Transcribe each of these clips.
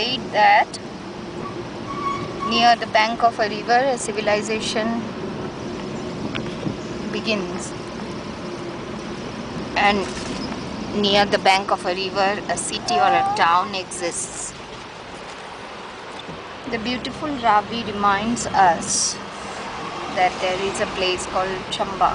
read that near the bank of a river, a civilization begins, and near the bank of a river, a city or a town exists. The beautiful Ravi reminds us that there is a place called Chamba.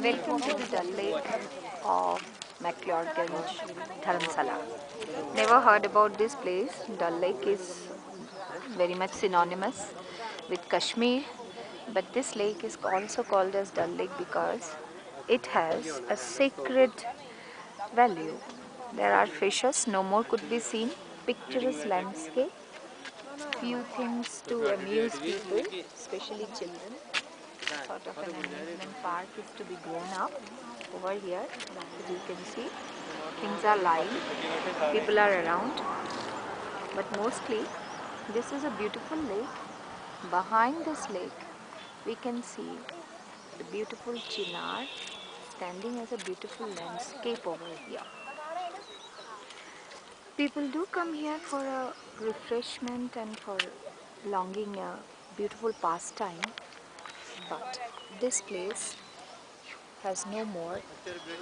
Welcome to the Dal Lake of McLeodganj, Dharamsala. Never heard about this place. Dal Lake is very much synonymous with Kashmir, but this lake is also called as Dal Lake because it has a sacred value. There are fishes, no more could be seen, picturesque landscape, few things to amuse people, especially children. Sort of an amusement park is to be grown up over here. As you can see, things are live, people are around, but mostly this is a beautiful lake. Behind this lake we can see the beautiful chinar standing as a beautiful landscape over here. People do come here for a refreshment and for longing a beautiful pastime, but this place has no more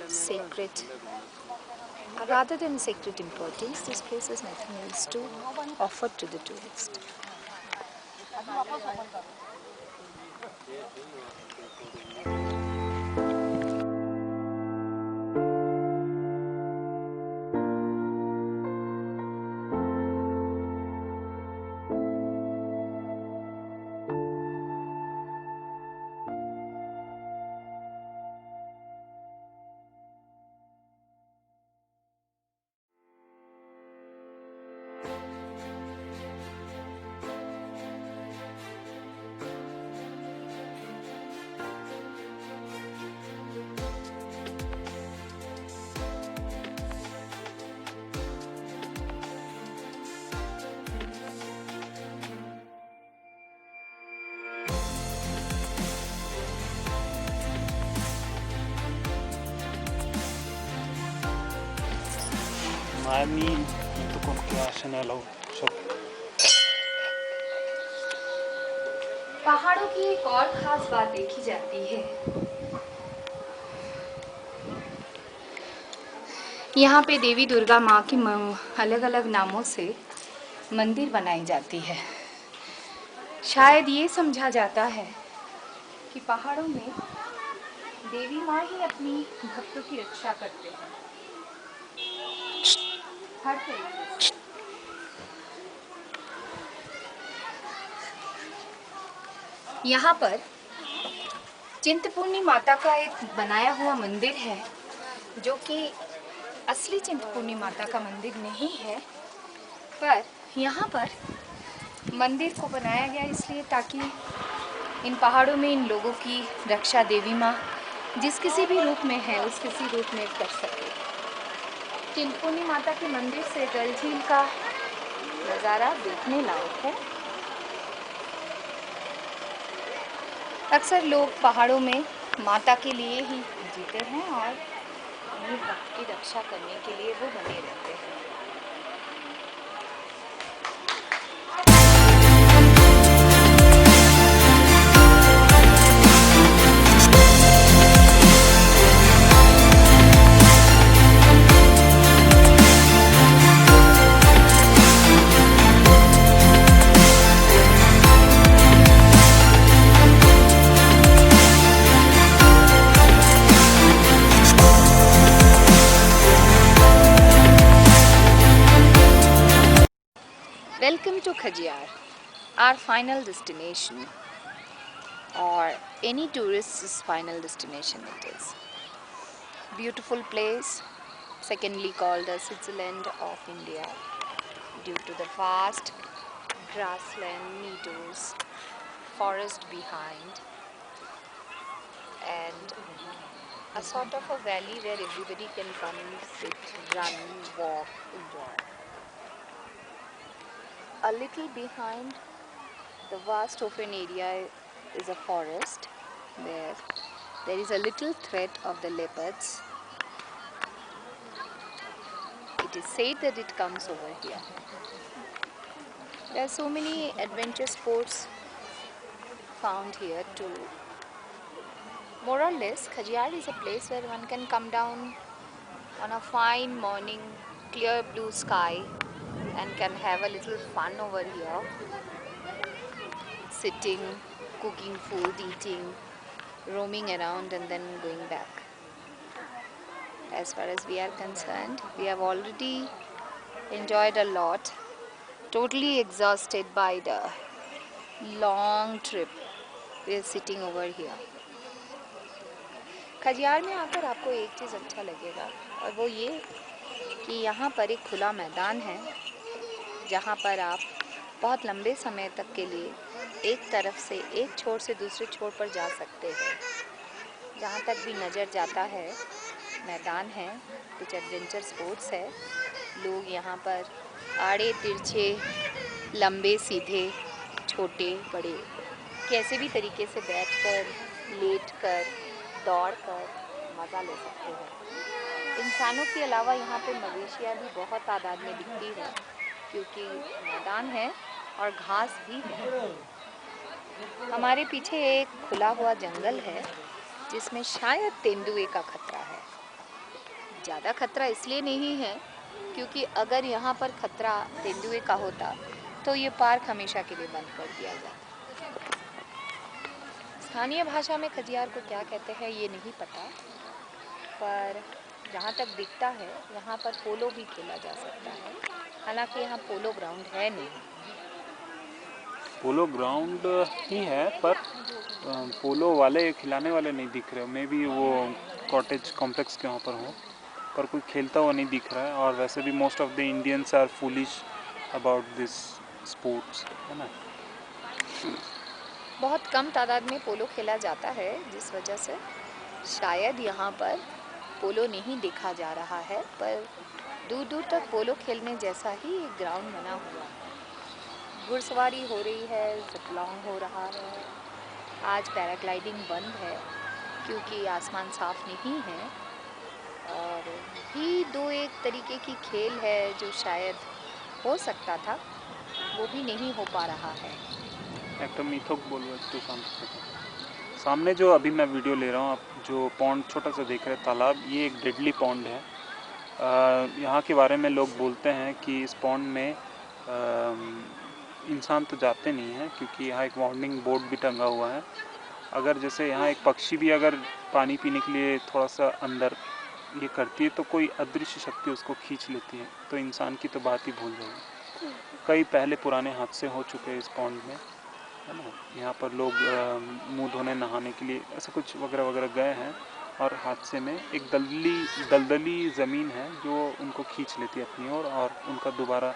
sacred, rather than sacred importance. This place has nothing else to offer to the tourist. पहाड़ों की एक और खास बात देखी जाती है। यहाँ पे देवी दुर्गा माँ की अलग अलग नामों से मंदिर बनाई जाती है। शायद ये समझा जाता है कि पहाड़ों में देवी माँ ही अपनी भक्तों की रक्षा करते हैं हर तरीके से। यहाँ पर चिंतपूर्णी माता का एक बनाया हुआ मंदिर है, जो कि असली चिंतपूर्णी माता का मंदिर नहीं है, पर यहाँ पर मंदिर को बनाया गया इसलिए ताकि इन पहाड़ों में इन लोगों की रक्षा देवी माँ जिस किसी भी रूप में है उस किसी रूप में कर सके। चिंतपूर्णी माता के मंदिर से डल झील का नज़ारा देखने लायक है। अक्सर लोग पहाड़ों में माता के लिए ही जीते हैं और उन्हीं भक्त की रक्षा करने के लिए वो बने रहते हैं। Welcome to Khajjar, our final destination, or any tourist's final destination it is. Beautiful place, secondly called the Switzerland of India, due to the vast grassland, meadows, forest behind, and a sort of a valley where everybody can come, sit, run, walk, enjoy. A little behind the vast open area is a forest where there is a little threat of the leopards. It is said that it comes over here. There are so many adventure sports found here too. More or less, Khajjar is a place where one can come down on a fine morning, clear blue sky, and can have a little fun over here. Sitting, cooking food, eating, roaming around, and then going back. As far as we are concerned, we have already enjoyed a lot, totally exhausted by the long trip. We are sitting over here. Khajjiar में आकर आपको एक चीज़ अच्छा लगेगा, और वो ये कि यहाँ पर एक खुला मैदान है जहाँ पर आप बहुत लंबे समय तक के लिए एक तरफ से एक छोर से दूसरे छोर पर जा सकते हैं। जहाँ तक भी नज़र जाता है मैदान है, कुछ एडवेंचर स्पोर्ट्स है। लोग यहाँ पर आड़े तिरछे, लंबे सीधे, छोटे बड़े, कैसे भी तरीके से बैठकर, लेटकर, दौड़कर मज़ा ले सकते हैं। इंसानों के अलावा यहाँ पे मवेशियाँ भी बहुत तादाद में दिखती है, क्योंकि मैदान है और घास भी है। हमारे पीछे एक खुला हुआ जंगल है जिसमें शायद तेंदुए का खतरा है। ज़्यादा खतरा इसलिए नहीं है क्योंकि अगर यहाँ पर खतरा तेंदुए का होता तो ये पार्क हमेशा के लिए बंद कर दिया जाता। स्थानीय भाषा में खजियार को क्या कहते हैं ये नहीं पता, पर जहाँ तक दिखता है यहाँ पर पोलो भी खेला जा सकता है। हालांकि यहाँ पोलो ग्राउंड है नहीं। पोलो ग्राउंड ही है, पर पोलो वाले खिलाने वाले नहीं दिख रहे। मे बी वो कॉटेज कॉम्प्लेक्स के वहाँ पर हो, पर कोई खेलता हुआ नहीं दिख रहा है। और वैसे भी most of the Indians are foolish about this sports, है ना। बहुत कम तादाद में पोलो खेला जाता है, जिस वजह से शायद यहाँ पर पोलो नहीं देखा जा रहा है, पर दूर दूर तक पोलो खेलने जैसा ही एक ग्राउंड बना हुआ है। घुड़सवारी हो रही है, जिपलांग हो रहा है। आज पैराग्लाइडिंग बंद है क्योंकि आसमान साफ नहीं है, और भी दो एक तरीके की खेल है जो शायद हो सकता था, वो भी नहीं हो पा रहा है। एक मिथक बोलो तो सामने जो अभी मैं वीडियो ले रहा हूँ, आप जो पॉन्ड छोटा सा देख रहे हैं, तालाब, ये एक डेडली पॉन्ड है। यहाँ के बारे में लोग बोलते हैं कि इस पॉन्ड में इंसान तो जाते नहीं हैं, क्योंकि यहाँ एक वार्निंग बोर्ड भी टंगा हुआ है। अगर जैसे यहाँ एक पक्षी भी अगर पानी पीने के लिए थोड़ा सा अंदर ये करती है तो कोई अदृश्य शक्ति उसको खींच लेती है, तो इंसान की तो बात ही भूल जाएगी। कई पहले पुराने हादसे हो चुके हैं इस पॉन्ड में, है ना। यहाँ पर लोग मुंह धोने, नहाने के लिए ऐसा कुछ वगैरह वगैरह गए हैं, और हादसे में एक दलदली ज़मीन है जो उनको खींच लेती है अपनी ओर, और उनका दोबारा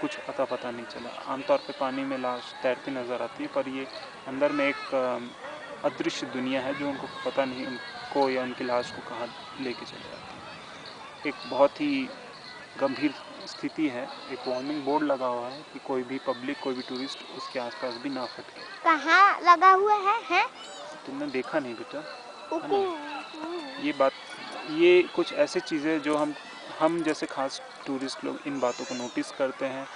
कुछ अता पता नहीं चला। आमतौर पे पानी में लाश तैरती नज़र आती है, पर ये अंदर में एक अदृश्य दुनिया है जो उनको पता नहीं उनको या उनकी लाश को कहाँ लेके चले जाती है। एक बहुत ही गंभीर स्थिति है। एक वार्निंग बोर्ड लगा हुआ है कि कोई भी पब्लिक, कोई भी टूरिस्ट उसके आसपास भी ना फटके। कहाँ लगा हुआ है? तुमने देखा नहीं बेटा, है ना। ये कुछ ऐसी चीज़ें जो हम जैसे खास टूरिस्ट लोग इन बातों को नोटिस करते हैं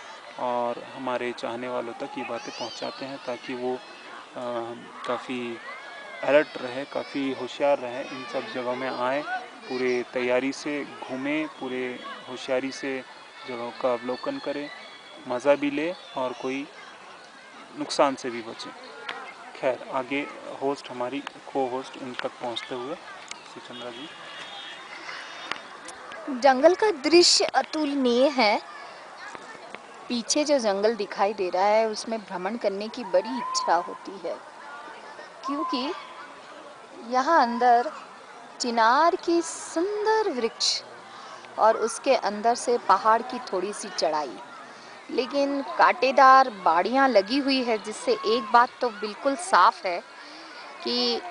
और हमारे चाहने वालों तक ये बातें पहुंचाते हैं, ताकि वो काफ़ी अलर्ट रहे, काफ़ी होशियार रहे, इन सब जगहों में आए, पूरे तैयारी से घूमें, पूरे होशियारी से जगहों का अवलोकन करें, मज़ा भी ले और कोई नुकसान से भी बचे। खैर, आगे होस्ट, हमारी को होस्ट, उन तक पहुंचते हुए सुचंद्रा जी। जंगल का दृश्य अतुलनीय है। पीछे जो जंगल दिखाई दे रहा है उसमें भ्रमण करने की बड़ी इच्छा होती है, क्योंकि यहाँ अंदर चिनार की सुंदर वृक्ष और उसके अंदर से पहाड़ की थोड़ी सी चढ़ाई, लेकिन कांटेदार बाड़ियाँ लगी हुई है, जिससे एक बात तो बिल्कुल साफ है कि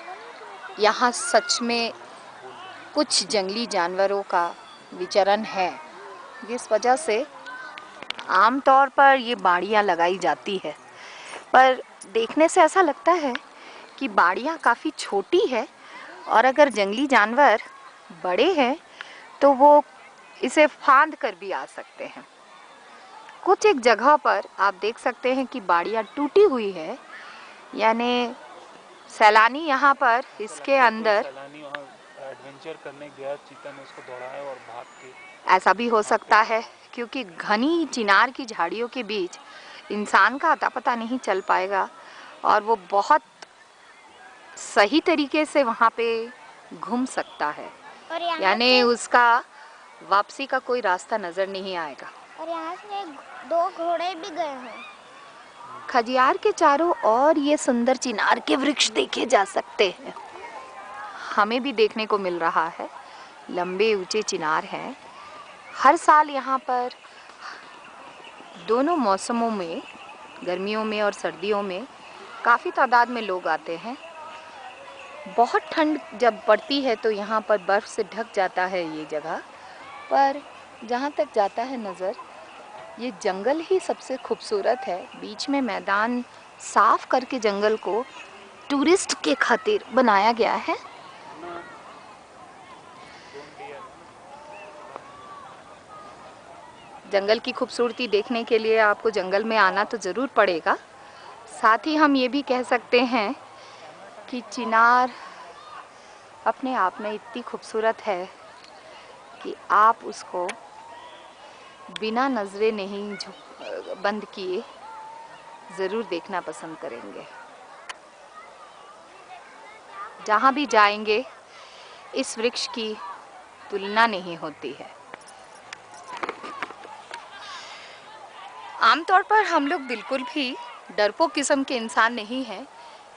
यहाँ सच में कुछ जंगली जानवरों का विचरण है, जिस वजह से आमतौर पर ये बाड़ियाँ लगाई जाती है। पर देखने से ऐसा लगता है कि बाड़ियाँ काफ़ी छोटी है, और अगर जंगली जानवर बड़े हैं तो वो इसे फांद कर भी आ सकते हैं। कुछ एक जगह पर आप देख सकते हैं कि बाड़ियाँ टूटी हुई है, यानी सैलानी यहाँ पर इसके अंदर सैलानी वहाँ एडवेंचर करने गया, चीता ने उसको दौड़ाया और भाग के, ऐसा भी हो सकता है क्योंकि घनी चिनार की झाड़ियों के बीच इंसान का अता पता नहीं चल पाएगा, और वो बहुत सही तरीके से वहाँ पे घूम सकता है, यानी उसका वापसी का कोई रास्ता नज़र नहीं आएगा। और यहाँ से 2 घोड़े भी गए हैं। खजियार के चारों ओर ये सुंदर चिनार के वृक्ष देखे जा सकते हैं। हमें भी देखने को मिल रहा है, लंबे ऊंचे चिनार हैं। हर साल यहाँ पर दोनों मौसमों में, गर्मियों में और सर्दियों में, काफ़ी तादाद में लोग आते हैं। बहुत ठंड जब पड़ती है तो यहाँ पर बर्फ़ से ढक जाता है ये जगह, पर जहाँ तक जाता है नज़र, ये जंगल ही सबसे खूबसूरत है। बीच में मैदान साफ करके जंगल को टूरिस्ट के खातिर बनाया गया है। जंगल की खूबसूरती देखने के लिए आपको जंगल में आना तो ज़रूर पड़ेगा। साथ ही हम ये भी कह सकते हैं कि चिनार अपने आप में इतनी खूबसूरत है कि आप उसको बिना नज़रें नहीं बंद किए ज़रूर देखना पसंद करेंगे। जहाँ भी जाएंगे इस वृक्ष की तुलना नहीं होती है। आमतौर पर हम लोग बिल्कुल भी डरपोक किस्म के इंसान नहीं हैं,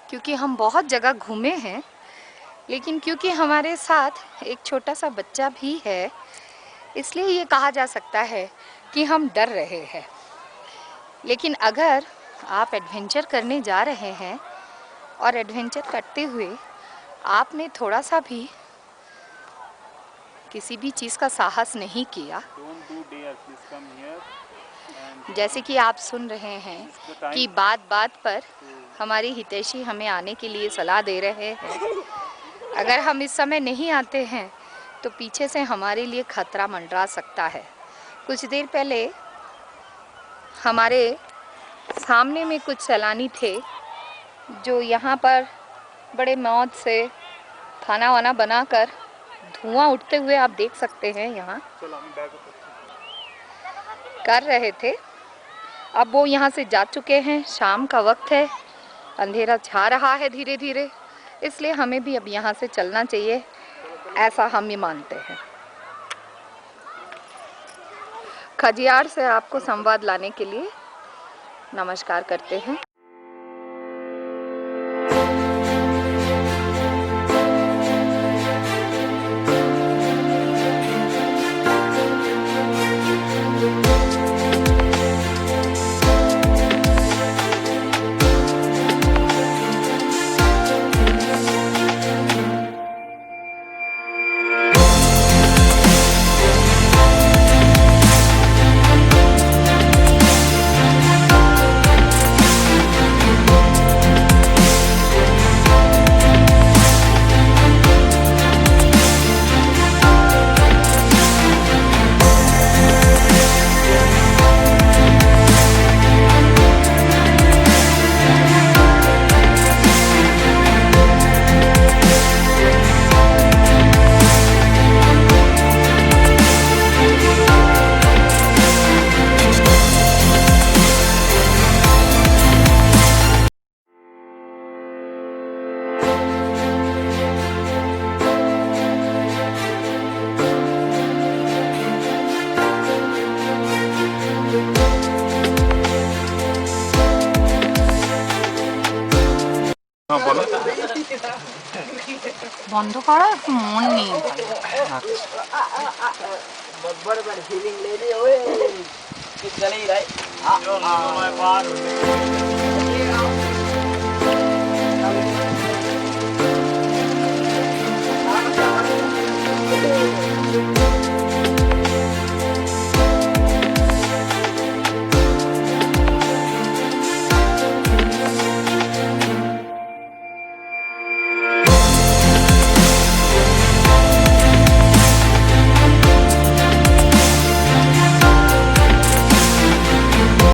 क्योंकि हम बहुत जगह घूमे हैं, लेकिन क्योंकि हमारे साथ एक छोटा सा बच्चा भी है, इसलिए ये कहा जा सकता है कि हम डर रहे हैं। लेकिन अगर आप एडवेंचर करने जा रहे हैं और एडवेंचर करते हुए आपने थोड़ा सा भी किसी भी चीज़ का साहस नहीं किया, जैसे कि आप सुन रहे हैं कि बात बात पर हमारी हितैषी हमें आने के लिए सलाह दे रहे हैं, अगर हम इस समय नहीं आते हैं तो पीछे से हमारे लिए खतरा मंडरा सकता है। कुछ देर पहले हमारे सामने में कुछ सैलानी थे जो यहाँ पर बड़े मौज से खाना वाना बनाकर धुआं उठते हुए आप देख सकते हैं यहाँ कर रहे थे। अब वो यहाँ से जा चुके हैं, शाम का वक्त है, अंधेरा छा रहा है धीरे धीरे, इसलिए हमें भी अब यहाँ से चलना चाहिए, ऐसा हम ये मानते हैं। खजियार से आपको संवाद लाने के लिए नमस्कार करते हैं। বন্ধ করার মন নেই। बराबर फीलिंग ले ली ओए कि चली रही